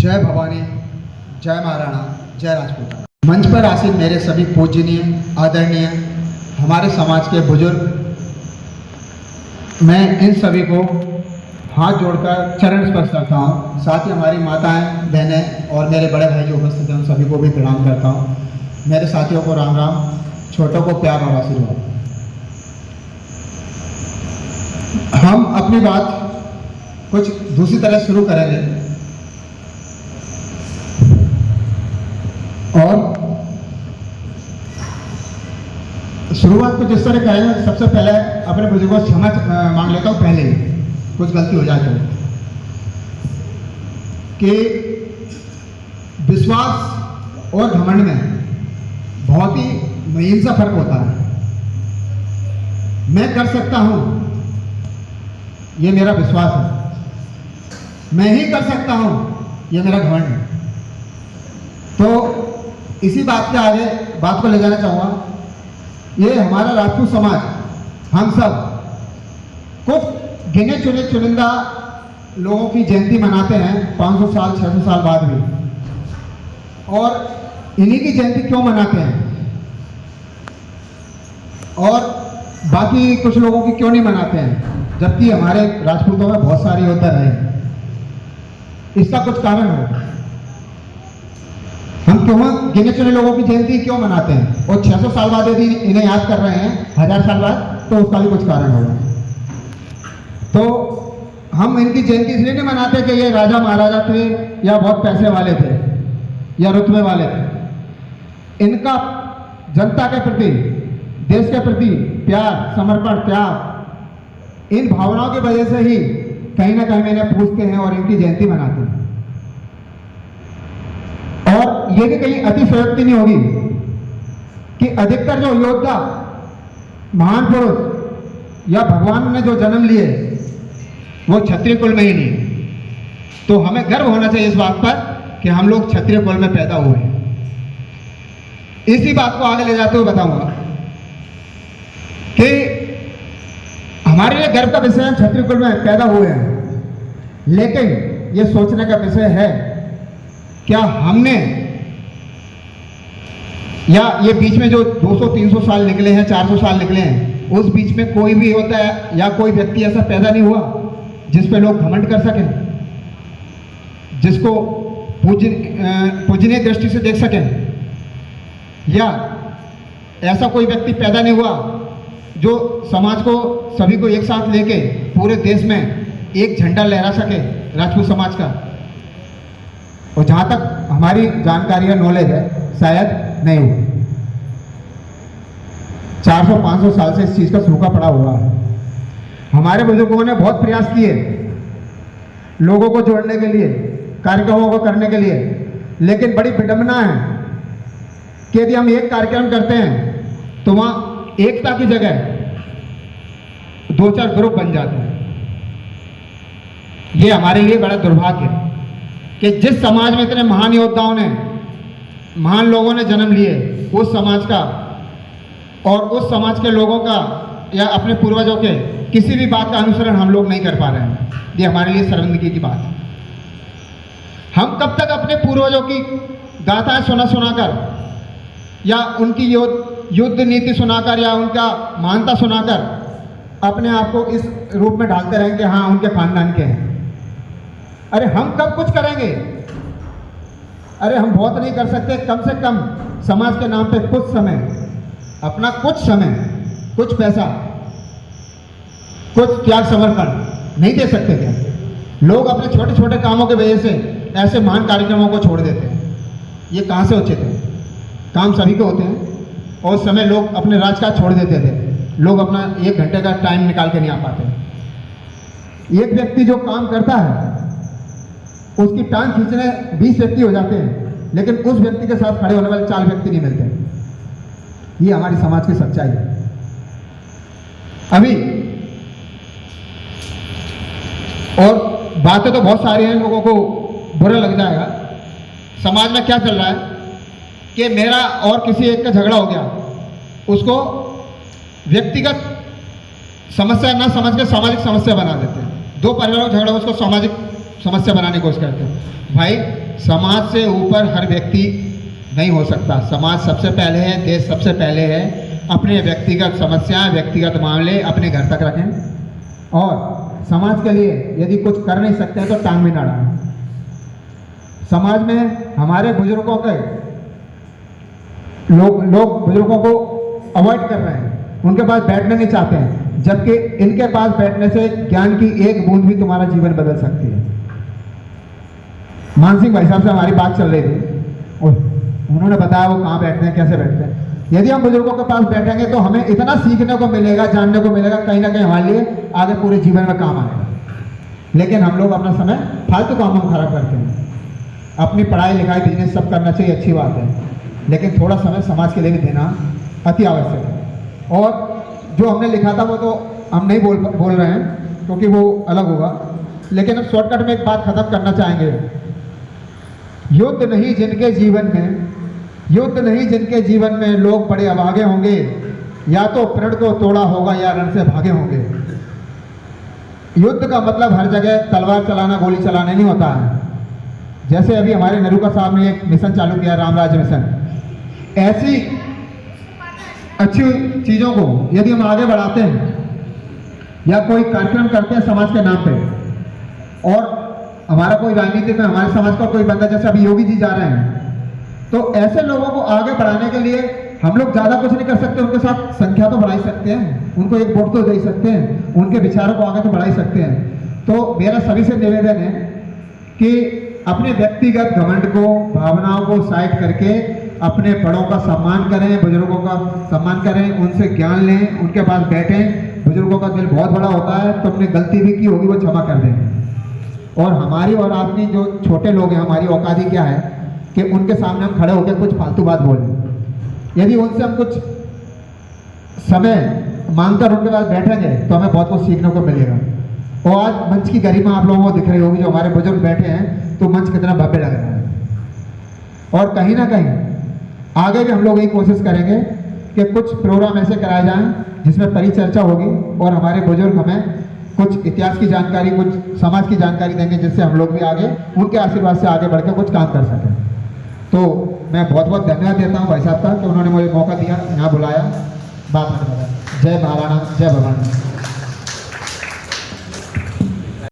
जय भवानी, जय महाराणा, जय राजपूत। मंच पर आसीन मेरे सभी पूजनीय, आदरणीय हमारे समाज के बुजुर्ग, मैं इन सभी को हाथ जोड़कर चरण स्पर्श करता हूँ। साथ ही हमारी माताएं, बहनें और मेरे बड़े भाई जो उपस्थित हैं उन सभी को भी प्रणाम करता हूँ। मेरे साथियों को राम राम, छोटों को प्यार और आशीर्वाद। हम अपनी बात कुछ दूसरी तरह शुरू करेंगे और शुरुआत कुछ इस तरह करेंगे। सबसे पहले अपने बुजुर्गों से क्षमा मांग लेता हूँ, पहले ही कुछ गलती हो जाए तो, कि विश्वास और घमंड में बहुत ही महीन सा फर्क होता है। मैं कर सकता हूं, ये मेरा विश्वास है। मैं ही कर सकता हूं, ये मेरा घमंड है। तो इसी बात के आगे बात को ले जाना चाहूँगा। ये हमारा राजपूत समाज, हम सब कुछ गिने चुने चुनिंदा लोगों की जयंती मनाते हैं 500 साल 600 साल बाद भी। और इन्हीं की जयंती क्यों मनाते हैं और बाकी कुछ लोगों की क्यों नहीं मनाते हैं, जबकि हमारे राजपूतों में बहुत सारे योद्धा रहे। इसका कुछ कारण है। हम क्यों गिने चुने लोगों की जयंती क्यों मनाते हैं और 600 साल बाद यदि इन्हें याद कर रहे हैं 1000 साल बाद, तो उसका भी कुछ कारण होगा। तो हम इनकी जयंती इसलिए नहीं मनाते कि ये राजा महाराजा थे या बहुत पैसे वाले थे या रुतबे वाले थे। इनका जनता के प्रति, देश के प्रति प्यार, समर्पण, त्याग, इन भावनाओं की वजह से ही कहीं ना कहीं इन्हें पूछते हैं और इनकी जयंती मनाते हैं। और ये भी कहीं अतिशयोक्ति नहीं होगी कि अधिकतर जो योद्धा, महान पुरुष या भगवान ने जो जन्म लिए वो क्षत्रिय कुल में ही नहीं। तो हमें गर्व होना चाहिए इस बात पर कि हम लोग क्षत्रिय कुल में पैदा हुए हैं। इसी बात को आगे ले जाते हुए बताऊंगा कि हमारे लिए गर्व का विषय है, क्षत्रिय कुल में पैदा हुए हैं। लेकिन ये सोचने का विषय है, क्या हमने, या ये बीच में जो 200-300 साल निकले हैं, 400 साल निकले हैं, उस बीच में कोई भी होता है या कोई व्यक्ति ऐसा पैदा नहीं हुआ जिस पे लोग घमंड कर सकें, जिसको पूजनीय दृष्टि से देख सकें, या ऐसा कोई व्यक्ति पैदा नहीं हुआ जो समाज को, सभी को एक साथ लेके पूरे देश में एक झंडा लहरा सके राजपूत समाज का। और जहां तक हमारी जानकारी या नॉलेज है, शायद नहीं हुआ। 400-500 साल से इस चीज का सूखा पड़ा हुआ है। हमारे बुजुर्गों ने बहुत प्रयास किए लोगों को जोड़ने के लिए, कार्यक्रमों को करने के लिए, लेकिन बड़ी विडंबना है कि यदि हम एक कार्यक्रम करते हैं तो वहां एकता की जगह 2-4 ग्रुप बन जाते हैं। ये हमारे लिए बड़ा दुर्भाग्य है कि जिस समाज में इतने महान योद्धाओं ने, महान लोगों ने जन्म लिए, उस समाज का और उस समाज के लोगों का या अपने पूर्वजों के किसी भी बात का अनुसरण हम लोग नहीं कर पा रहे हैं। ये हमारे लिए शर्मिंदगी की बात है। हम कब तक अपने पूर्वजों की गाथाएं सुनाकर या उनकी युद्ध नीति सुनाकर या उनका महानता सुनाकर अपने आप को इस रूप में ढालते रहेंगे कि हाँ उनके खानदान के हैं। अरे हम कब कुछ करेंगे? अरे हम बहुत नहीं कर सकते, कम से कम समाज के नाम पे कुछ समय, अपना कुछ समय, कुछ पैसा, कुछ त्याग समर्पण नहीं दे सकते क्या? लोग अपने छोटे छोटे कामों के वजह से ऐसे महान कार्यक्रमों को छोड़ देते हैं। ये कहाँ से उचित है? काम सभी के होते हैं और उस समय लोग अपने राजकाज छोड़ देते थे। लोग अपना 1 घंटे का टाइम निकाल के नहीं आ पाते। एक व्यक्ति जो काम करता है उसकी टांग खींचने 20 व्यक्ति हो जाते हैं, लेकिन उस व्यक्ति के साथ खड़े होने वाले 4 व्यक्ति नहीं मिलते। ये हमारी समाज की सच्चाई है। अभी और बातें तो बहुत सारी हैं, लोगों को बुरा लग जाएगा। समाज में क्या चल रहा है कि मेरा और किसी एक का झगड़ा हो गया, उसको व्यक्तिगत समस्या ना समझ के सामाजिक समस्या बना देते हैं। 2 परिवारों का झगड़ा, उसको सामाजिक समस्या बनाने की कोशिश करते हैं। भाई समाज से ऊपर हर व्यक्ति नहीं हो सकता। समाज सबसे पहले है, देश सबसे पहले है। अपने व्यक्तिगत समस्याएं, व्यक्तिगत मामले अपने घर तक रखें और समाज के लिए यदि कुछ कर नहीं सकते हैं तो टांग भी ना अड़ाएं। समाज में हमारे बुजुर्गों के लोग बुजुर्गों को अवॉइड कर रहे हैं, उनके पास बैठना नहीं चाहते हैं, जबकि इनके पास बैठने से ज्ञान की एक बूंद भी तुम्हारा जीवन बदल सकती है। मानसिंह भाई साहब से हमारी बात चल रही थी और उन्होंने बताया वो कहाँ बैठते हैं, कैसे बैठते हैं। यदि हम बुजुर्गों के पास बैठेंगे तो हमें इतना सीखने को मिलेगा, जानने को मिलेगा, कहीं ना कहीं हमारे लिए आगे पूरे जीवन में काम आएगा। लेकिन हम लोग अपना समय फालतू कामों में खराब करते हैं। अपनी पढ़ाई लिखाई बिजनेस सब करना चाहिए, अच्छी बात है, लेकिन थोड़ा समय समाज के लिए भी देना अति आवश्यक है। और जो हमने लिखा था वो तो हम नहीं बोल रहे हैं क्योंकि वो अलग होगा, लेकिन हम शॉर्टकट में एक बात खत्म करना चाहेंगे। युद्ध नहीं जिनके जीवन में लोग बड़े अभागे होंगे, या तो प्रण को तोड़ा होगा या रण से भागे होंगे। युद्ध का मतलब हर जगह तलवार चलाना, गोली चलाना नहीं होता है। जैसे अभी हमारे नरूका साहब ने एक मिशन चालू किया, राम राज्य मिशन। ऐसी अच्छी चीज़ों को यदि हम आगे बढ़ाते हैं या कोई कार्यक्रम करते हैं समाज के नाम पे, और हमारा कोई राजनीति में हमारे समाज का कोई बंदा, जैसे अभी योगी जी जा रहे हैं, तो ऐसे लोगों को आगे बढ़ाने के लिए हम लोग ज़्यादा कुछ नहीं कर सकते। उनके साथ संख्या तो बढ़ा ही सकते हैं, उनको एक वोट तो दे ही सकते हैं, उनके विचारों को आगे तो बढ़ा ही सकते हैं। तो मेरा सभी से निवेदन है कि अपने व्यक्तिगत घमंड को, भावनाओं को साइड करके अपने बड़ों का सम्मान करें, बुजुर्गों का सम्मान करें, उनसे ज्ञान लें, उनके पास बैठें। बुजुर्गों का दिल बहुत बड़ा होता है, तो हमने गलती भी की होगी वो क्षमा कर देंगे। और हमारी और आपकी जो छोटे लोग हैं, हमारी औकात क्या है कि उनके सामने हम खड़े होकर कुछ फालतू बात बोलें। यदि उनसे हम कुछ समय मांगकर उनके पास बैठेंगे तो हमें बहुत कुछ सीखने को मिलेगा। और आज मंच की गरिमा आप लोगों को दिख रही होगी, जो हमारे बुजुर्ग बैठे हैं, तो मंच कितना भव्य लग रहा है। और कहीं ना कहीं आगे भी हम लोग यही कोशिश करेंगे कि कुछ प्रोग्राम ऐसे कराए जाएं जिसमें परिचर्चा होगी और हमारे बुजुर्ग हमें कुछ इतिहास की जानकारी, कुछ समाज की जानकारी देंगे, जिससे हम लोग भी आगे उनके आशीर्वाद से आगे बढ़कर कुछ काम कर सकें। तो मैं बहुत बहुत धन्यवाद देता हूँ भाई साहब का कि उन्होंने मुझे मौका दिया, यहाँ बुलाया, बात करने का। जय भावाना, जय भवानी।